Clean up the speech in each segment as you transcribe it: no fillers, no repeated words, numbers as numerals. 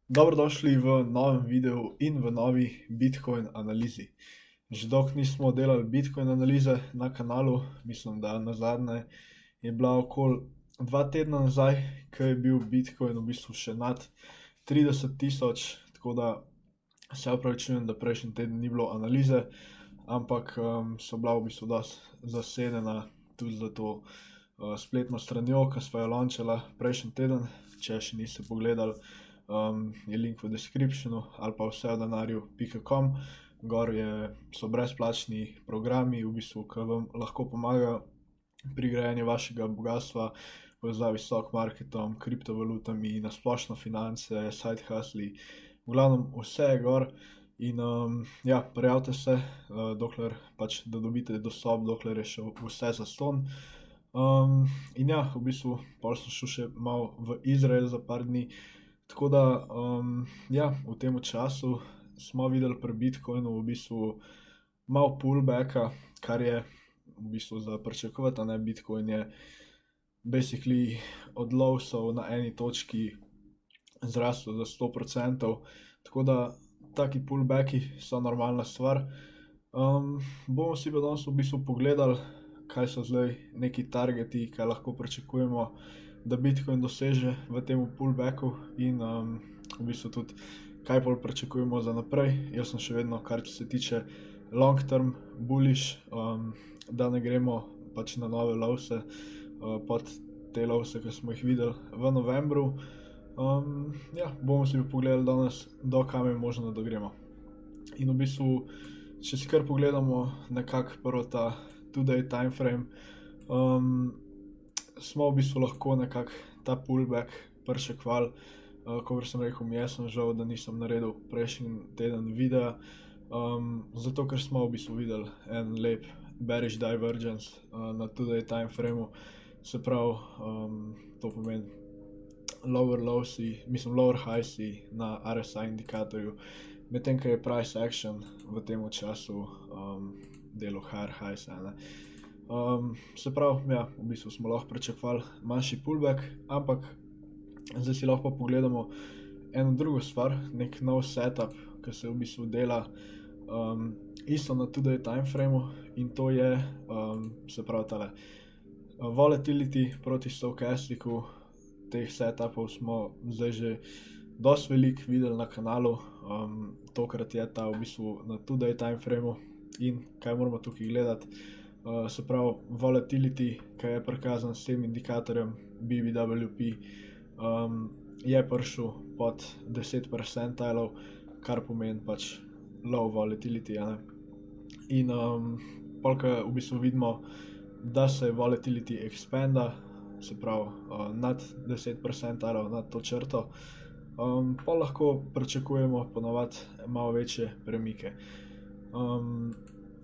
Dobrodošli v novem videu in v novi Bitcoin analizi. Že dolgo nismo delali Bitcoin analize na kanalu, mislim, da nazadnje je bila okoli 2 tedna nazaj, ko je bil Bitcoin v bistvu še nad 30 000, tako da se opravičujem, da prejšnji teden ni bilo analize, ampak so bila v bistvu dosti zasedena tudi za to spletno stranjo, ki smo jo launčala prejšnji teden. Če še niste pogledali, je link v descriptionu ali pa vseodenarju.com. Gor so brezplačni programi, v bistvu, ki vam lahko pomagajo pri grajenju vašega bogastva, povezavi s stock marketom, kriptovalutami, na splošno finance, side hustli, v glavnem vse je gor. In prijavite se, dokler pač, da dobite dostop, dokler je še vse zastonj. In v bistvu pol sem šel še malo v Izrael za par dni, tako da v tem času smo videli pri Bitcoinu v bistvu malo pullbacka, kar je v bistvu za pričakovati, a ne. Bitcoin je basically od lowsov na eni točki zrastel za 100%, tako da taki pullbacki so normalna stvar. Bomo si pa danes v bistvu pogledali, kaj so zdaj neki targeti, kaj lahko pričakujemo, da Bitcoin doseže v tem pullbacku in v bistvu tudi, kaj pol pričakujemo za naprej. Jaz sem še vedno, kar se tiče long term bullish, da ne gremo pač na nove lowse, pod te lowse, ki smo jih videli v novembru. Bomo si pogledali danes, do kam je možno, da gremo. In v bistvu, če si kar pogledamo nekako prvo ta two-day time frame, smo v bistvu lahko nekako ta pullback pričakovali. Kakor sem rekel, mi sem žal, da nisem naredil prejšnji teden videa, zato ker smo v bistvu videli en lep bearish divergence na two-day time frameu, se pravi, to pomeni lower highsi na RSI indikatorju, medtem ko je price action v tem času delal higher highs, ne. Se pravi, v bistvu smo lahko pričakovali manjši pullback, ampak zdaj si lahko pogledamo eno drugo stvar, nek nov setup, ki se v bistvu dela isto na two-day time frameu, in to je, se pravi, tale volatility proti stochasticu. Teh setupov smo zdaj že dosti veliko videli na kanalu, tokrat je ta v bistvu na two-day time frameu. In kaj moramo tukaj gledati? Se pravi, volatility, ki je prikazan s tem indikatorjem BBWP, je prišel pod 10 percentilov, kar pomeni pač low volatility, a ne. In pol, ko v bistvu vidimo, da se volatility expanda, se pravi nad 10 percentilov, nad to črto, pol lahko pričakujemo ponavadi malo večje premike.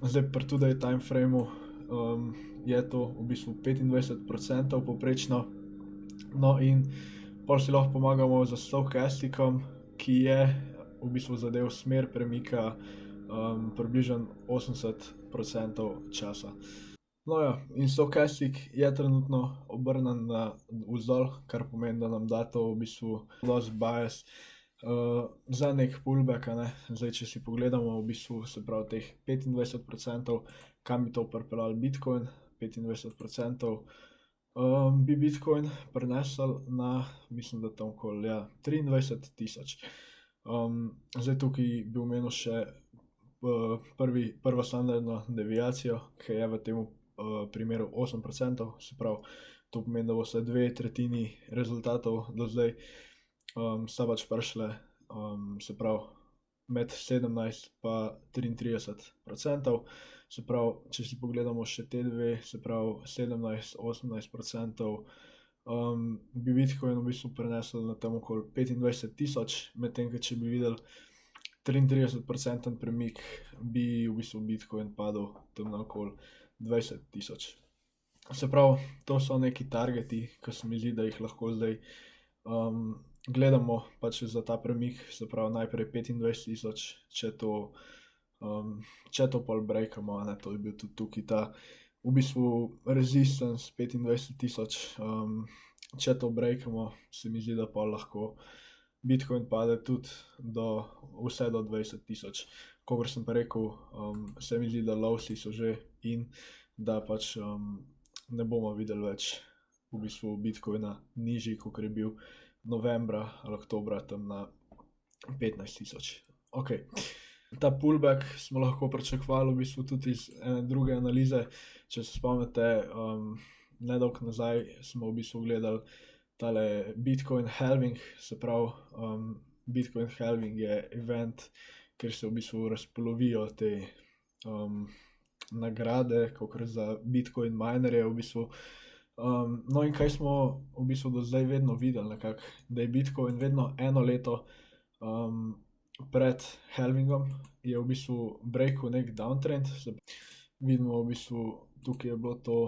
Zdaj pri two-day time frameu je to v bistvu 25% povprečno, no, in pol si lahko pomagamo z stochasticom, ki je v bistvu zadev smer premika približno 80% časa. No, in stochastic je trenutno obrnjen navzdol, kar pomeni, da nam da to v bistvu dosti bias za nek pullback, a ne. Zdaj, če si pogledamo v bistvu, se pravi, teh 25%, kam bi to pripeljal Bitcoin, 25%, bi Bitcoin prinesel na, mislim, da tam okoli 23 000. Zdaj tukaj bi omenil še prvo standardno deviacijo, ki je v tem primeru 8%, se pravi, to pomeni, da bo se 2/3 rezultatov do zdaj sta pač prišle, se pravi, med 17 pa 33%. Se pravi, če si pogledamo še te dve, se pravi 17-18%, bi Bitcoin v bistvu prinesel na tam okoli 25 000, medtem ko če bi videli 33% premik, bi v bistvu Bitcoin padel tam na okoli 20 000. Se pravi, to so neki targeti, ki se mi zdi, da jih lahko zdaj gledamo pač za ta premik, se pravi najprej 25 000, če to pol breakamo, a ne, to je bil tudi tukaj ta v bistvu resistance 25 000, če to breakamo, se mi zdi, da pol lahko Bitcoin pade tudi vse do 20.000. Kakor sem pa rekel, se mi zdi, da lovci so že in da pač ne bomo videli več v bistvu Bitcoina nižji, kot je bil novembra ali oktobra tam na 15.000. Ok. Ta pullback smo lahko pričakovali v bistvu tudi iz ene druge analize. Če se spomnite, nedolgo nazaj smo v bistvu gledali tale Bitcoin halving, se pravi, Bitcoin halving je event, kjer se v bistvu razpolovijo te nagrade, kakor za Bitcoin minerje v bistvu. No in kaj smo v bistvu do zdaj vedno videli nekako, da je Bitcoin vedno eno leto pred halvingom je v bistvu breakal nek downtrend. Vidimo v bistvu, tukaj je bilo to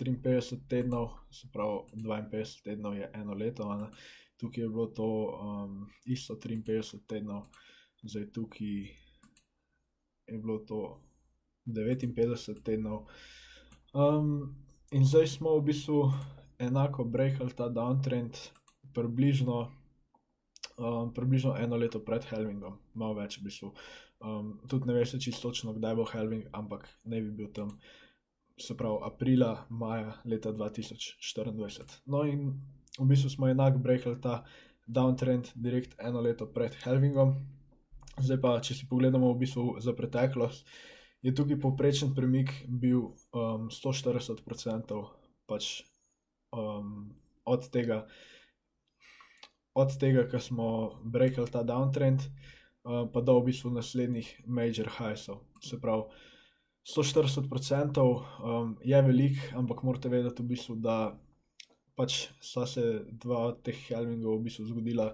53 tednov, se pravi 52 tednov je eno leto, ne? Tukaj je bilo to isto 53 tednov, zdaj tukaj je bilo to 59 tednov. In zdaj smo v bistvu enako breakali ta downtrend približno eno leto pred halvingom, malo več v bistvu. Tudi ne veš čisto točno, kdaj bo halving, ampak ne bi bil tam, se pravi aprila, maja leta 2024. No in v bistvu smo enako breakali ta downtrend direkt eno leto pred halvingom. Zdaj pa, če si pogledamo v bistvu za preteklost, je tukaj povprečen premik bil 140% pač od tega, ko smo breakali ta downtrend, pa do v bistvu naslednjih major highsov. Se pravi, 140% je velik, ampak morate vedeti v bistvu, da pač sta se dva od teh halvingov v bistvu zgodila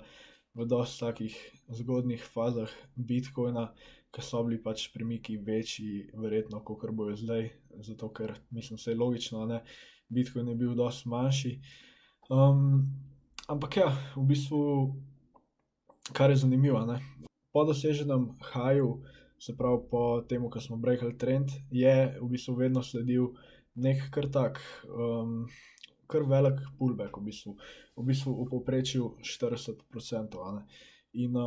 v dosti takih zgodnjih fazah Bitcoina, ki so bili pač premiki večji verjetno, kakor bojo zdaj, zato ker, mislim, se je logično, ne, Bitcoin je bil dosti manjši. Ampak ja, v bistvu, kar je zanimivo, ne, po doseženem haju, se pravi po temu, ko smo breakali trend, je v bistvu vedno sledil nek kar tak, kar velik pullback v bistvu v povprečju 40%, a ne. In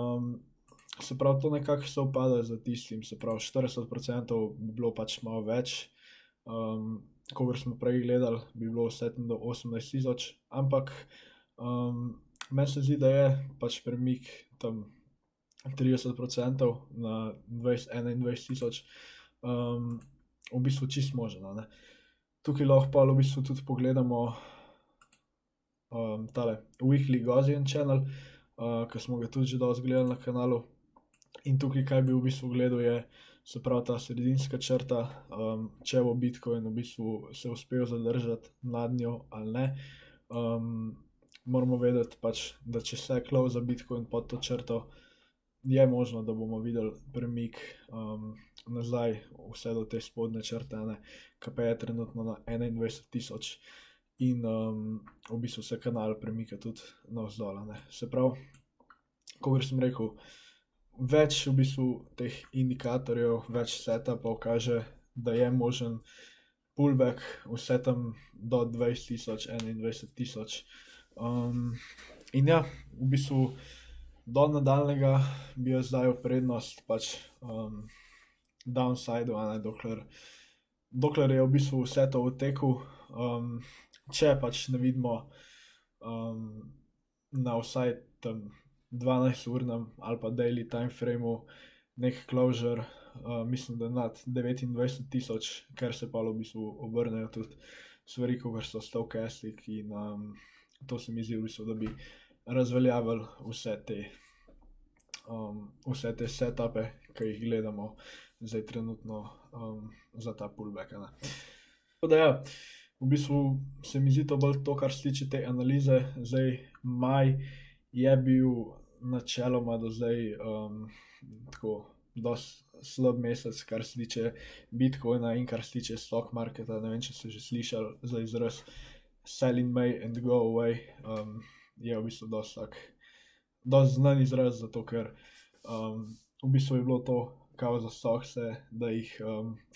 se pravi, to nekako sovpada z tistim, se pravi 40% bi bilo pač malo več, kakor smo prej gledali, bi bilo vse tam do 18.000, ampak meni se zdi, da je pač premik tam 30% na 21.000 v bistvu čisto možen, a ne. Tukaj lahko pa v bistvu tudi pogledamo tale Weekly Gaussian channel, ki smo ga tudi že dosti gledali na kanalu. In tukaj, kaj bi v bistvu gledal, je, se pravi, ta sredinska črta, če bo Bitcoin v bistvu se uspel zadržati nad njo ali ne. Moramo vedeti pač, da če se close Bitcoin pod to črto, je možno, da bomo videli premik nazaj vse do te spodnje črte, ne, ki pa je trenutno na 21.000 in v bistvu se kanal premika tudi navzdol, ne. Se pravi, kakor sem rekel, več v bistvu teh indikatorjev, več setupov kaže, da je možen pullback vse tam do 20.000, 21.000. In ja, v bistvu do nadaljnjega bi jaz dajal prednost pač downsideu, a ne, dokler je v bistvu vse to v teku. Če pač ne vidimo na vsaj tam 12-urnem ali pa daily time frameu nek closure, mislim, da nad 29.000, ker se pa v bistvu obrnejo tudi stvari, kakor so stochastic in to se mi zdi v bistvu, da bi razveljavili vse te setupe, ki jih gledamo zdaj trenutno za ta pullback, ne. Tako da ja, v bistvu se mi zdi to bolj to, kar se tiče te analize. Zdaj maj je bil načeloma do zdaj tako dosti slab mesec, kar se tiče Bitcoina in kar se tiče stock marketa. Ne vem, če ste že slišali za izraz sell in May and go away. Je v bistvu dosti znan izraz, zato ker v bistvu je bilo to kao za stokse, da jih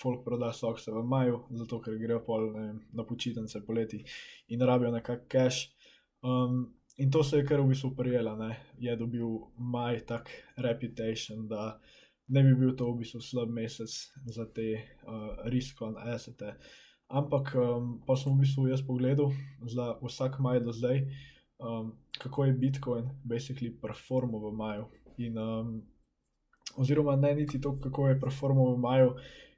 folk proda stokse v maju, zato ker grejo pol, ne vem, na počitnice poleti in rabijo nekak cash. In to se je kar v bistvu prijelo, ne. Je dobil maj tak reputation, da ne bi bil to v bistvu slab mesec za te risk on assete. Ampak pa sem v bistvu jaz pogledal za vsak maj do zdaj, kako je Bitcoin basically performal v maju. In oziroma ne niti to, kako je performal v maju,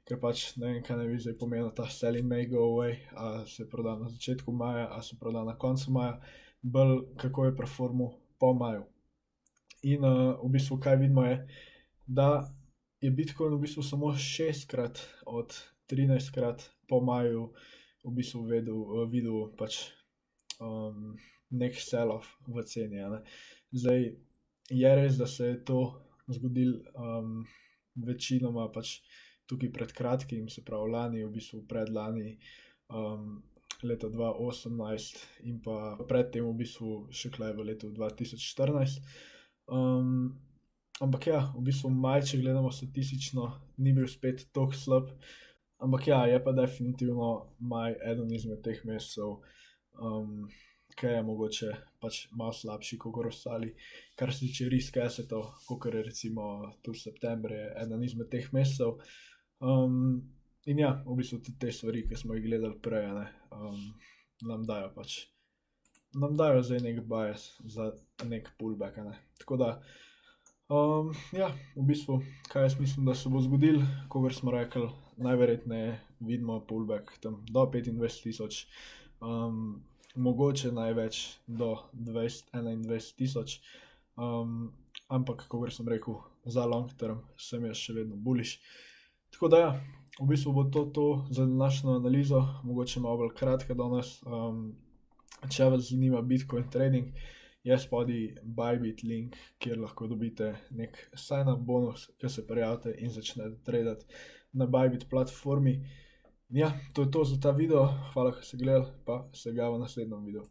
ker pač ne vem, kaj naj bi zdaj pomenil ta sell in may go away, a se proda na začetku maja, a se proda na koncu maja, bolj kako je performal po maju. In v bistvu kaj vidimo je, da je Bitcoin v bistvu samo 6-krat od 13-krat po maju v bistvu videl pač nek sell-off v ceni, a ne. Zdaj je res, da se je to zgodilo večinoma pač tukaj pred kratkim, se pravi lani, v bistvu predlani, leta 2018 in pa predtem v bistvu še klej v letu 2014. Ampak ja, v bistvu maj, če gledamo statistično, ni bil spet toliko slab, ampak ja, je pa definitivno maj eden izmed teh mesecev, ki je mogoče pač malo slabši kakor ostali, kar se tiče risk assetov, kakor je recimo tu september je eden izmed teh mesecev. In ja, v bistvu tudi te stvari, ki smo jih gledali prej, a ne, nam dajo zdaj nek bias za nek pullback, a ne. Tako da, ja, v bistvu, kaj jaz mislim, da se bo zgodilo, kakor smo rekli, najverjetneje vidimo pullback tam do 25,000, mogoče največ do 21,000, ampak kakor sem rekel, za long term sem jaz še vedno bullish. Tako da ja, v bistvu bo to za današnjo analizo, mogoče malo bolj kratka danes. Če vas zanima Bitcoin trading, je spodaj Bybit link, kjer lahko dobite nek sign-up bonus, ki se prijavite in začnete tradati na Bybit platformi. Ja, to je to za ta video, hvala, ker ste gledali, pa se ga v naslednjem videu.